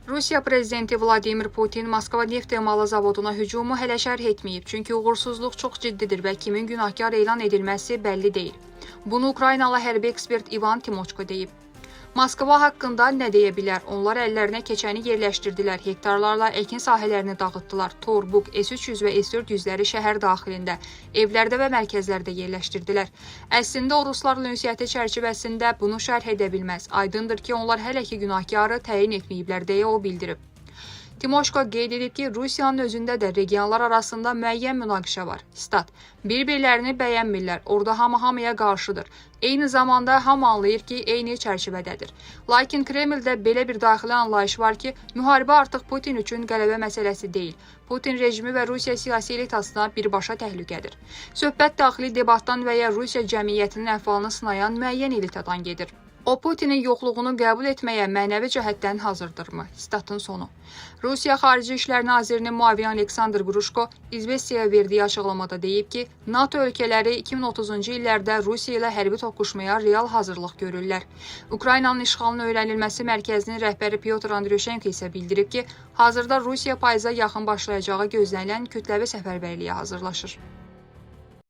Rusiya prezidenti Vladimir Putin Moskva neft emalı zavoduna hücumu hələ şərh etməyib, çünki uğursuzluq çox ciddidir və kimin günahkar elan edilməsi bəlli deyil. Bunu Ukraynalı hərbi ekspert Ivan Timochko deyib. Moskva haqqında nə deyə bilər? Onlar əllərinə keçəni yerləşdirdilər, hektarlarla əkin sahələrini dağıtdılar, Torbuk, S-300 və S-400-ləri şəhər daxilində, evlərdə və mərkəzlərdə yerləşdirdilər. Əslində o Ruslarla ünsiyyəti çərçivəsində bunu şərh edə bilməz. Aydındır ki, onlar hələ ki günahkarı təyin etməyiblər deyə o bildirib. Timochko qeyd edib ki, Rusiyanın özündə də regionlar arasında müəyyən münaqişə var. Stat, bir-birlərini bəyənmirlər, orada hamı hamıya qarşıdır. Eyni zamanda hamı anlayır ki, eyni çərçivədədir. Lakin Kremldə belə bir daxili anlayış var ki, müharibə artıq Putin üçün qələbə məsələsi deyil. Putin rejimi və Rusiya siyasi elitasına birbaşa təhlükədir. Söhbət daxili debatdan və ya Rusiya cəmiyyətinin əhvalını sınayan müəyyən elitadan gedir. O, Putinin yoxluğunu qəbul etməyə mənəvi cəhətdən hazırdırmı? Statın sonu. Rusiya Xarici İşlər Nazirinin müavini Aleksandr Grushko İzvestiyaya verdiyi açıqlamada deyib ki, NATO ölkələri 2030-cu illərdə Rusiya ilə hərbi toqquşmaya real hazırlıq görürlər. Ukraynanın işğalının öyrənilməsi mərkəzinin rəhbəri Pyotr Andrushenko isə bildirib ki, hazırda Rusiya payıza yaxın başlayacağı gözlənilən kütləvi səfərbərliyə hazırlaşır.